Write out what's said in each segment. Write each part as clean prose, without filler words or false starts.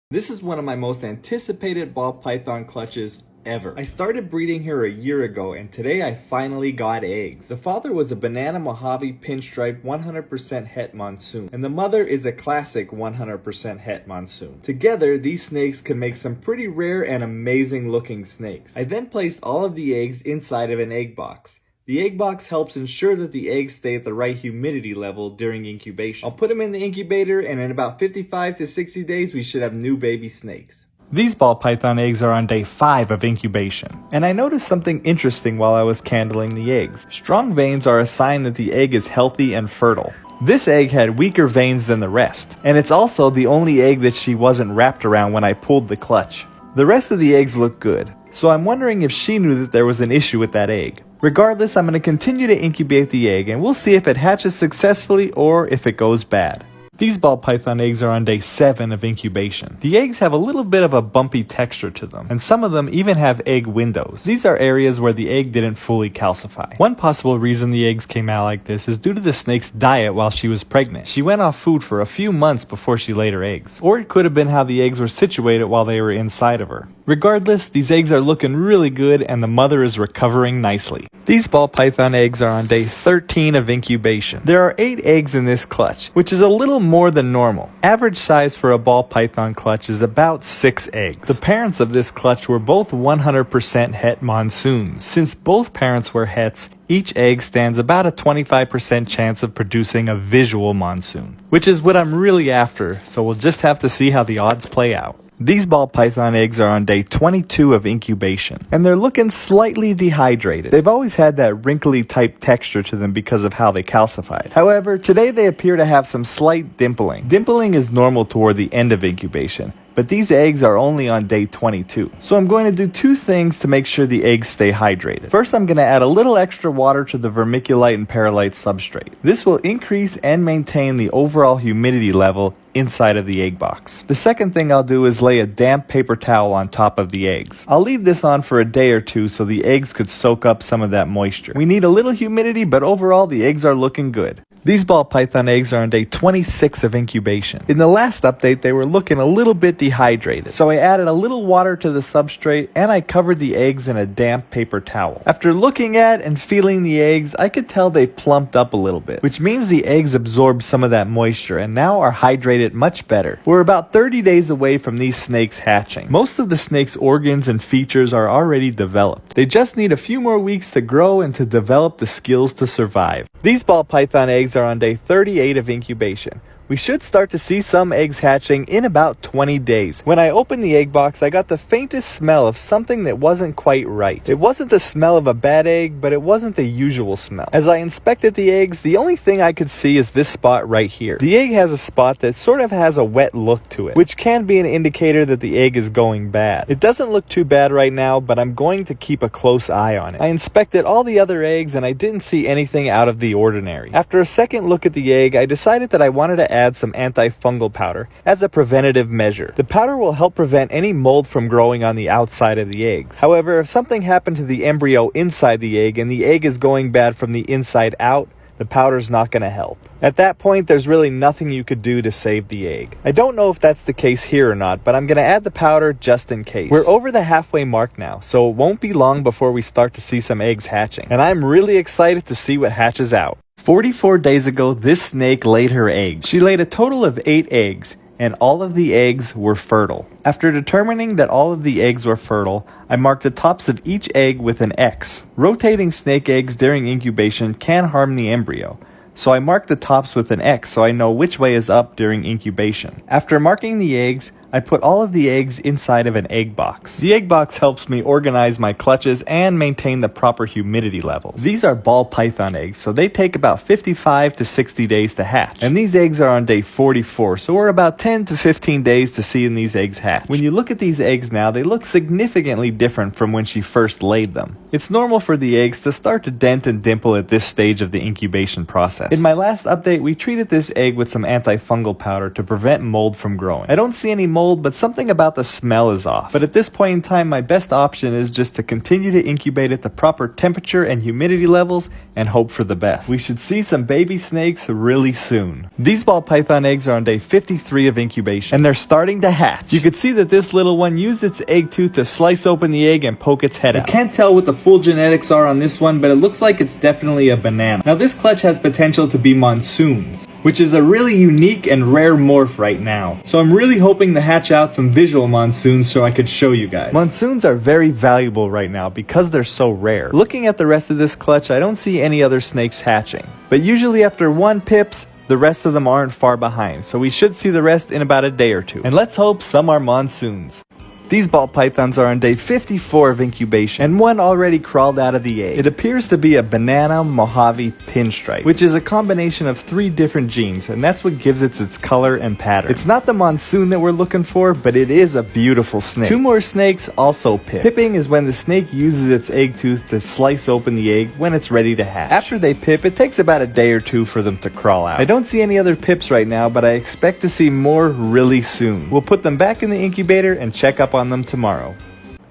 This is one of my most anticipated ball python clutches ever. I started breeding her a year ago and today I finally got eggs. The father was a banana Mojave pinstripe 100% het monsoon and the mother is a classic 100% het monsoon. Together, these snakes can make some pretty rare and amazing looking snakes. I then placed all of the eggs inside of an egg box. The egg box helps ensure that the eggs stay at the right humidity level during incubation. I'll put them in the incubator and in about 55 to 60 days we should have new baby snakes. These ball python eggs are on day 5 of incubation. And I noticed something interesting while I was candling the eggs. Strong veins are a sign that the egg is healthy and fertile. This egg had weaker veins than the rest. And it's also the only egg that she wasn't wrapped around when I pulled the clutch. The rest of the eggs look good. So I'm wondering if she knew that there was an issue with that egg. Regardless, I'm going to continue to incubate the egg and we'll see if it hatches successfully or if it goes bad. These ball python eggs are on day 7 of incubation. The eggs have a little bit of a bumpy texture to them, and some of them even have egg windows. These are areas where the egg didn't fully calcify. One possible reason the eggs came out like this is due to the snake's diet while she was pregnant. She went off food for a few months before she laid her eggs. Or it could have been how the eggs were situated while they were inside of her. Regardless, these eggs are looking really good and the mother is recovering nicely. These ball python eggs are on day 13 of incubation. There are 8 eggs in this clutch, which is a little more than normal. Average size for a ball python clutch is about 6 eggs. The parents of this clutch were both 100% het monsoons. Since both parents were hets, each egg stands about a 25% chance of producing a visual monsoon, which is what I'm really after, so we'll just have to see how the odds play out. These ball python eggs are on day 22 of incubation, and they're looking slightly dehydrated. They've always had that wrinkly type texture to them because of how they calcified. However, today they appear to have some slight dimpling. Dimpling is normal toward the end of incubation, but these eggs are only on day 22. So I'm going to do 2 things to make sure the eggs stay hydrated. First, I'm going to add a little extra water to the vermiculite and perlite substrate. This will increase and maintain the overall humidity level inside of the egg box. The second thing I'll do is lay a damp paper towel on top of the eggs. I'll leave this on for a day or 2 so the eggs could soak up some of that moisture. We need a little humidity, but overall the eggs are looking good. These ball python eggs are on day 26 of incubation. In the last update, they were looking a little bit dehydrated, so I added a little water to the substrate and I covered the eggs in a damp paper towel. After looking at and feeling the eggs, I could tell they plumped up a little bit, which means the eggs absorbed some of that moisture and now are hydrated much better. We're about 30 days away from these snakes hatching. Most of the snake's organs and features are already developed. They just need a few more weeks to grow and to develop the skills to survive. These ball python eggs are on day 38 of incubation. We should start to see some eggs hatching in about 20 days. When I opened the egg box, I got the faintest smell of something that wasn't quite right. It wasn't the smell of a bad egg, but it wasn't the usual smell. As I inspected the eggs, the only thing I could see is this spot right here. The egg has a spot that sort of has a wet look to it, which can be an indicator that the egg is going bad. It doesn't look too bad right now, but I'm going to keep a close eye on it. I inspected all the other eggs and I didn't see anything out of the ordinary. After a second look at the egg, I decided that I wanted to add some antifungal powder as a preventative measure. The powder will help prevent any mold from growing on the outside of the eggs. However, if something happened to the embryo inside the egg and the egg is going bad from the inside out, the powder's not going to help. At that point, there's really nothing you could do to save the egg. I don't know if that's the case here or not, but I'm going to add the powder just in case. We're over the halfway mark now, so it won't be long before we start to see some eggs hatching, and I'm really excited to see what hatches out. 44 days ago, this snake laid her eggs. She laid a total of 8 eggs, and all of the eggs were fertile. After determining that all of the eggs were fertile, I marked the tops of each egg with an X. Rotating snake eggs during incubation can harm the embryo, so I marked the tops with an X so I know which way is up during incubation. After marking the eggs, I put all of the eggs inside of an egg box. The egg box helps me organize my clutches and maintain the proper humidity levels. These are ball python eggs, so they take about 55 to 60 days to hatch. And these eggs are on day 44, so we're about 10 to 15 days to seeing these eggs hatch. When you look at these eggs now, they look significantly different from when she first laid them. It's normal for the eggs to start to dent and dimple at this stage of the incubation process. In my last update, we treated this egg with some antifungal powder to prevent mold from growing. I don't see any mold old, but something about the smell is off. But at this point in time, my best option is just to continue to incubate at the proper temperature and humidity levels and hope for the best. We should see some baby snakes really soon. These ball python eggs are on day 53 of incubation, and they're starting to hatch. You could see that this little one used its egg tooth to slice open the egg and poke its head out. I can't tell what the full genetics are on this one, but it looks like it's definitely a banana. Now this clutch has potential to be monsoons, which is a really unique and rare morph right now. So I'm really hoping to hatch out some visual monsoons so I could show you guys. Monsoons are very valuable right now because they're so rare. Looking at the rest of this clutch, I don't see any other snakes hatching. But usually after one pips, the rest of them aren't far behind. So we should see the rest in about a day or two. And let's hope some are monsoons. These ball pythons are on day 54 of incubation, and one already crawled out of the egg. It appears to be a banana Mojave pinstripe, which is a combination of 3 different genes, and that's what gives it its color and pattern. It's not the monsoon that we're looking for, but it is a beautiful snake. 2 more snakes also pip. Pipping is when the snake uses its egg tooth to slice open the egg when it's ready to hatch. After they pip, it takes about a day or 2 for them to crawl out. I don't see any other pips right now, but I expect to see more really soon. We'll put them back in the incubator and check up on them tomorrow.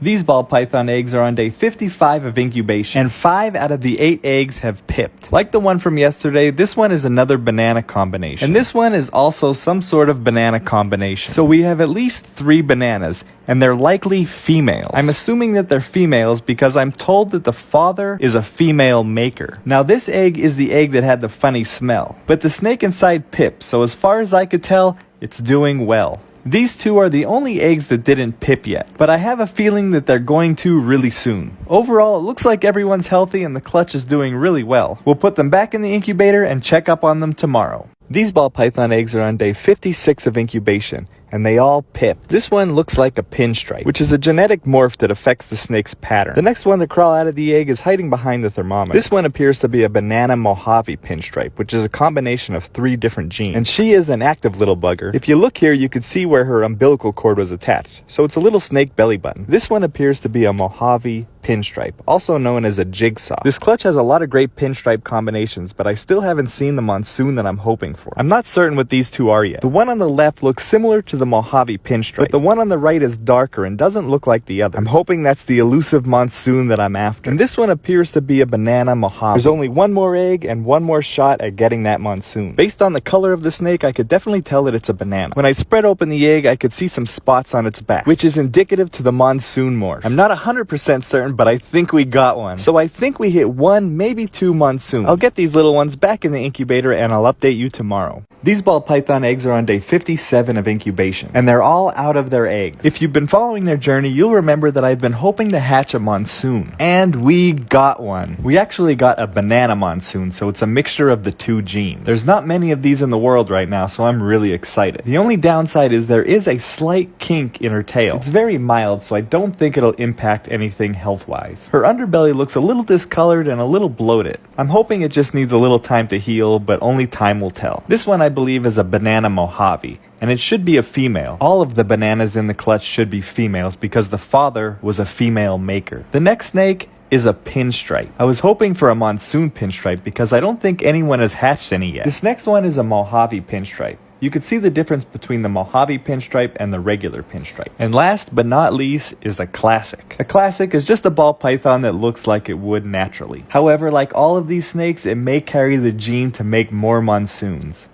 These ball python eggs are on day 55 of incubation, and 5 out of the 8 eggs have pipped. Like the one from yesterday, this one is another banana combination. And this one is also some sort of banana combination. So we have at least 3 bananas, and they're likely females. I'm assuming that they're females because I'm told that the father is a female maker. Now this egg is the egg that had the funny smell, but the snake inside pipped, so as far as I could tell, it's doing well. These 2 are the only eggs that didn't pip yet, but I have a feeling that they're going to really soon. Overall, it looks like everyone's healthy and the clutch is doing really well. We'll put them back in the incubator and check up on them tomorrow. These ball python eggs are on day 56 of incubation, and they all pip. This one looks like a pinstripe, which is a genetic morph that affects the snake's pattern. The next one to crawl out of the egg is hiding behind the thermometer. This one appears to be a banana Mojave pinstripe, which is a combination of 3 different genes. And she is an active little bugger. If you look here, you can see where her umbilical cord was attached. So it's a little snake belly button. This one appears to be a Mojave pinstripe, also known as a jigsaw. This clutch has a lot of great pinstripe combinations, but I still haven't seen the monsoon that I'm hoping for. I'm not certain what these 2 are yet. The one on the left looks similar to the Mojave pinstripe, but the one on the right is darker and doesn't look like the other. I'm hoping that's the elusive monsoon that I'm after. And this one appears to be a banana Mojave. There's only 1 more egg and 1 more shot at getting that monsoon. Based on the color of the snake, I could definitely tell that it's a banana. When I spread open the egg, I could see some spots on its back, which is indicative to the monsoon morph. I'm not 100% certain, but I think we got one. So I think we hit 1, maybe 2 monsoons. I'll get these little ones back in the incubator and I'll update you tomorrow. These ball python eggs are on day 57 of incubation, and they're all out of their eggs. If you've been following their journey, you'll remember that I've been hoping to hatch a monsoon. And we got one. We actually got a banana monsoon, so it's a mixture of the 2 genes. There's not many of these in the world right now, so I'm really excited. The only downside is there is a slight kink in her tail. It's very mild, so I don't think it'll impact anything health-wise. Her underbelly looks a little discolored and a little bloated. I'm hoping it just needs a little time to heal, but only time will tell. This one I believe is a banana Mojave, and it should be a female. All of the bananas in the clutch should be females because the father was a female maker. The next snake is a pinstripe. I was hoping for a monsoon pinstripe because I don't think anyone has hatched any yet. This next one is a Mojave pinstripe. You can see the difference between the Mojave pinstripe and the regular pinstripe. And last but not least is a classic. A classic is just a ball python that looks like it would naturally. However, like all of these snakes, it may carry the gene to make more monsoons.